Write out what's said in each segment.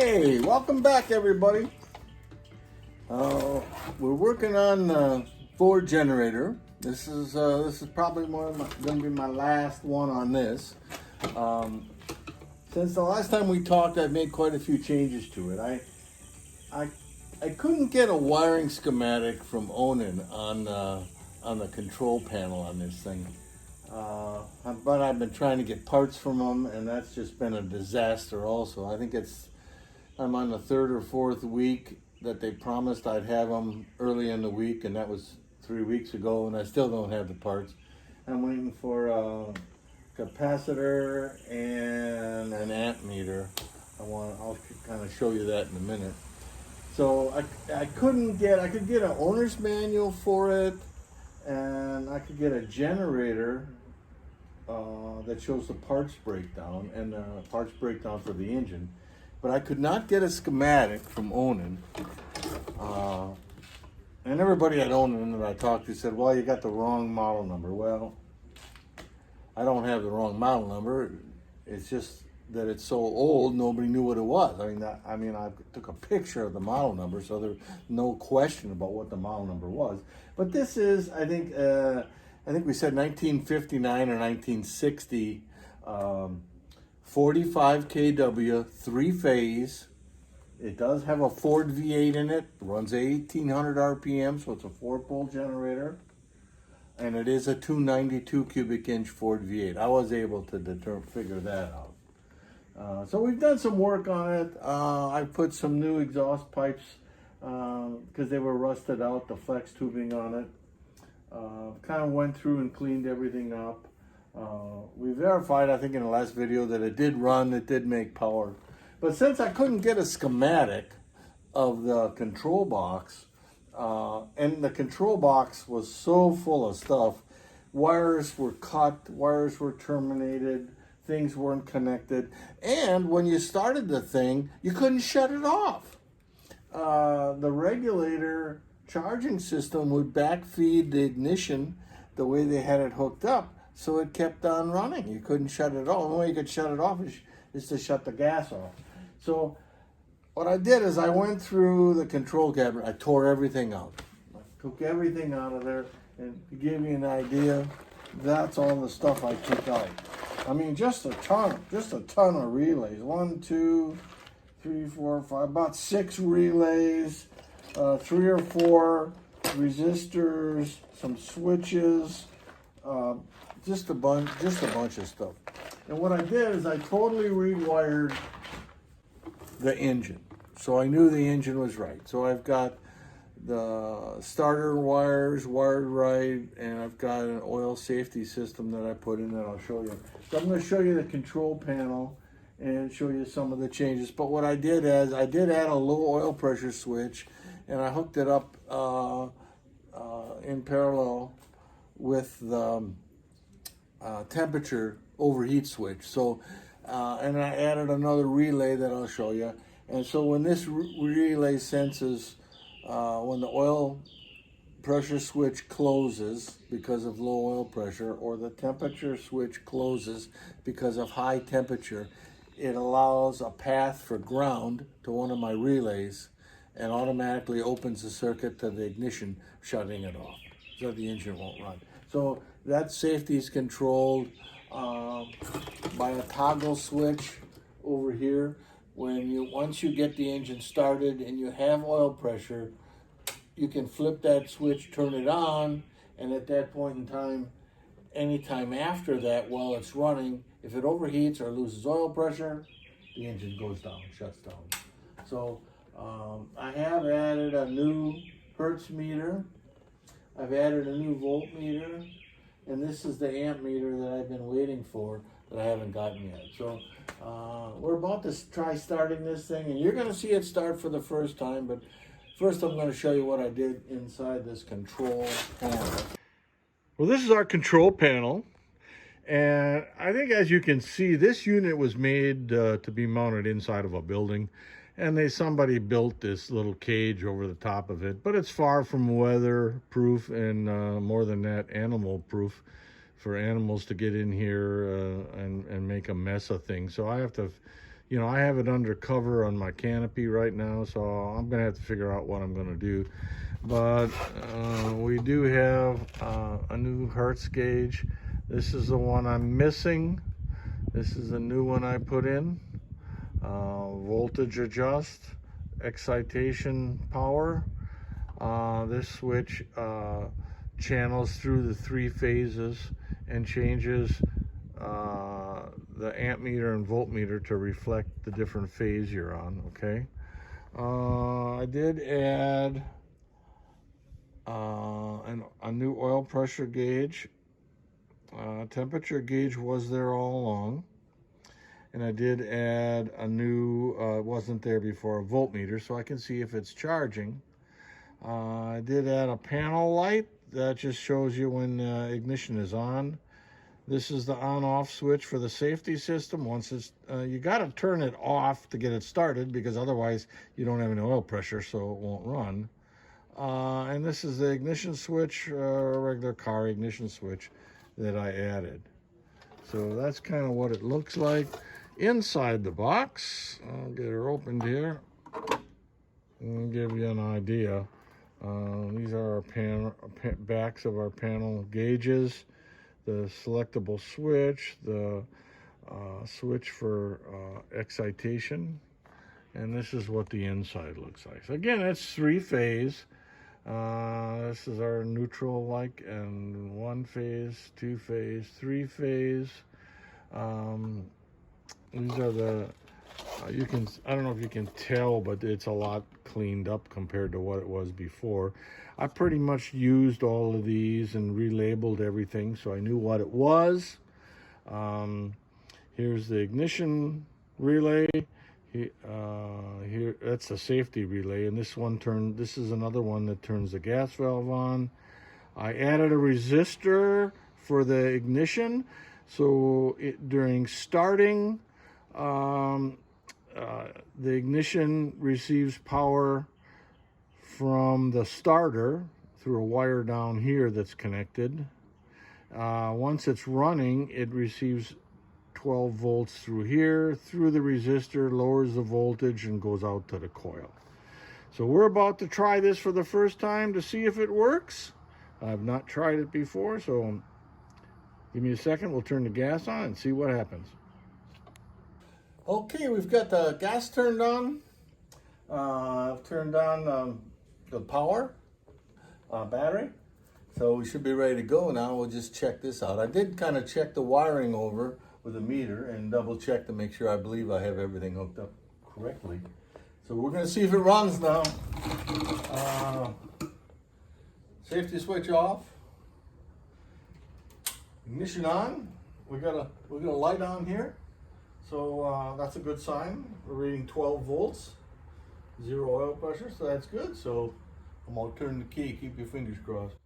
Hey, welcome back, everybody. We're working on the Ford generator. This is probably going to be my last one on this. Since the last time we talked, I've made quite a few changes to it. I couldn't get a wiring schematic from Onan on the control panel on this thing. But I've been trying to get parts from them, and that's just been a disaster also. I'm on the third or fourth week that they promised I'd have them early in the week, and that was 3 weeks ago, and I still don't have the parts. I'm waiting for a capacitor and an amp meter. I'll kind of show you that in a minute. So I could get an owner's manual for it, and I could get a generator that shows the parts breakdown and the parts breakdown for the engine. But I could not get a schematic from Onan. And everybody at Onan that I talked to said, well, you got the wrong model number. Well, I don't have the wrong model number. It's just that it's so old, nobody knew what it was. I took a picture of the model number, so there's no question about what the model number was. But this is, I think we said 1959 or 1960, 45 kW, 3-phase. It does have a Ford V8 in it. Runs 1800 RPM, so it's a 4-pole generator. And it is a 292 cubic inch Ford V8. I was able to figure that out. So we've done some work on it. I put some new exhaust pipes because they were rusted out, the flex tubing on it. Kind of went through and cleaned everything up. We verified, I think in the last video, that it did run, it did make power. But since I couldn't get a schematic of the control box, and the control box was so full of stuff, wires were cut, wires were terminated, things weren't connected, and when you started the thing, you couldn't shut it off. The regulator charging system would backfeed the ignition the way they had it hooked up, so it kept on running. You couldn't shut it off. The only way you could shut it off is to shut the gas off. So what I did is I went through the control cabinet. I tore everything out. I took everything out of there, and to give you an idea, that's all the stuff I took out. I mean, just a ton of relays. 1, 2, 3, 4, 5, about 6 relays, 3 or 4 resistors, some switches, just a bunch of stuff. And what I did is I totally rewired the engine, so I knew the engine was right. So I've got the starter wires wired right, and I've got an oil safety system that I put in that I'll show you. So I'm going to show you the control panel and show you some of the changes. But what I did is I did add a low oil pressure switch, and I hooked it up in parallel with the temperature overheat switch. So, and I added another relay that I'll show you. And so when this relay senses when the oil pressure switch closes because of low oil pressure, or the temperature switch closes because of high temperature, it allows a path for ground to one of my relays and automatically opens the circuit to the ignition, shutting it off so the engine won't run. So that safety is controlled by a toggle switch over here. Once you get the engine started and you have oil pressure, you can flip that switch, turn it on, and at that point in time, anytime after that while it's running, if it overheats or loses oil pressure, the engine goes down, shuts down. So I have added a new Hertz meter. I've added a new voltmeter, and this is the amp meter that I've been waiting for that I haven't gotten yet. So we're about to try starting this thing, and you're going to see it start for the first time, but first I'm going to show you what I did inside this control panel. Well, this is our control panel, and I think, as you can see, this unit was made to be mounted inside of a building, and somebody built this little cage over the top of it, but it's far from weatherproof, and more than that, animal proof, for animals to get in here and make a mess of things. So I have to you know, I have it under cover on my canopy right now, so I'm gonna have to figure out what I'm gonna do. But we do have a new Hertz gauge. This is the one I'm missing. This is a new one I put in. Voltage adjust, excitation power. This switch channels through the 3 phases and changes the amp meter and voltmeter to reflect the different phase you're on, okay? I did add a new oil pressure gauge. Temperature gauge was there all along. And I did add a new, it wasn't there before, a voltmeter, so I can see if it's charging. I did add a panel light that just shows you when ignition is on. This is the on-off switch for the safety system. Once it's, you got to turn it off to get it started, because otherwise you don't have any oil pressure, so it won't run. And this is the ignition switch, regular car ignition switch that I added. So that's kind of what it looks like inside the box. I'll get her opened here and give you an idea. These are our backs of our panel gauges, the selectable switch, the switch for excitation, and this is what the inside looks like. So again, it's 3-phase. This is our neutral, like, and 1-phase, 2-phase, 3-phase. These are the, you can, I don't know if you can tell, but it's a lot cleaned up compared to what it was before. I pretty much used all of these and relabeled everything so I knew what it was. Here's the ignition relay. Here, that's a safety relay, and this is another one that turns the gas valve on. I added a resistor for the ignition, so during starting, the ignition receives power from the starter through a wire down here that's connected. Once it's running, it receives 12 volts through here, through the resistor, lowers the voltage, and goes out to the coil. So we're about to try this for the first time to see if it works. I've not tried it before, so give me a second. We'll turn the gas on and see what happens. Okay, we've got the gas turned on. I've turned on the power battery. So we should be ready to go now. We'll just check this out. I did kind of check the wiring over with a meter and double check to make sure I believe I have everything hooked up correctly. So we're going to see if it runs now. Safety switch off. Ignition on. We got a light on here. So that's a good sign. We're reading 12 volts, 0 oil pressure, so that's good. So I'm going to turn the key. Keep your fingers crossed.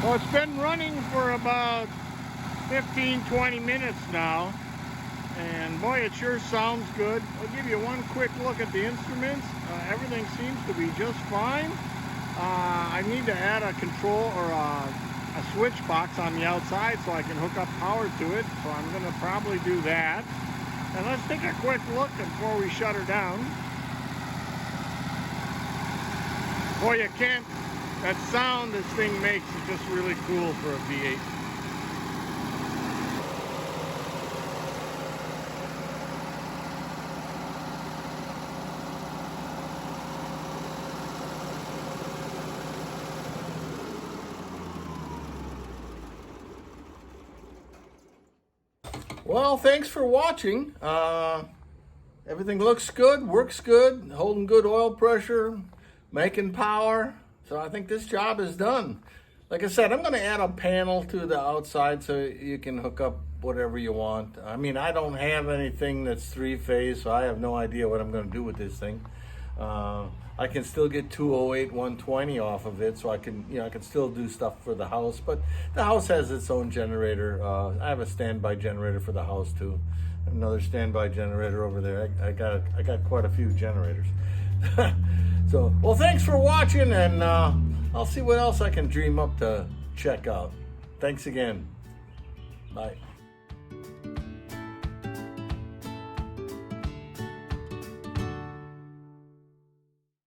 Well, it's been running for about 15-20 minutes now, and boy, it sure sounds good. I'll give you one quick look at the instruments. Everything seems to be just fine. I need to add a control or a switch box on the outside so I can hook up power to it, so I'm going to probably do that. And let's take a quick look before we shut her down. Boy, you can't, that sound this thing makes is just really cool for a V8. Well, thanks for watching. Everything looks good, works good, holding good oil pressure, making power. So I think this job is done. Like I said, I'm going to add a panel to the outside so you can hook up whatever you want. I mean, I don't have anything that's three-phase, so I have no idea what I'm going to do with this thing. I can still get 208 120 off of it, so I can still do stuff for the house. But the house has its own generator. I have a standby generator for the house too. Another standby generator over there. I got quite a few generators. So, well, thanks for watching, and I'll see what else I can dream up to check out. Thanks again. Bye.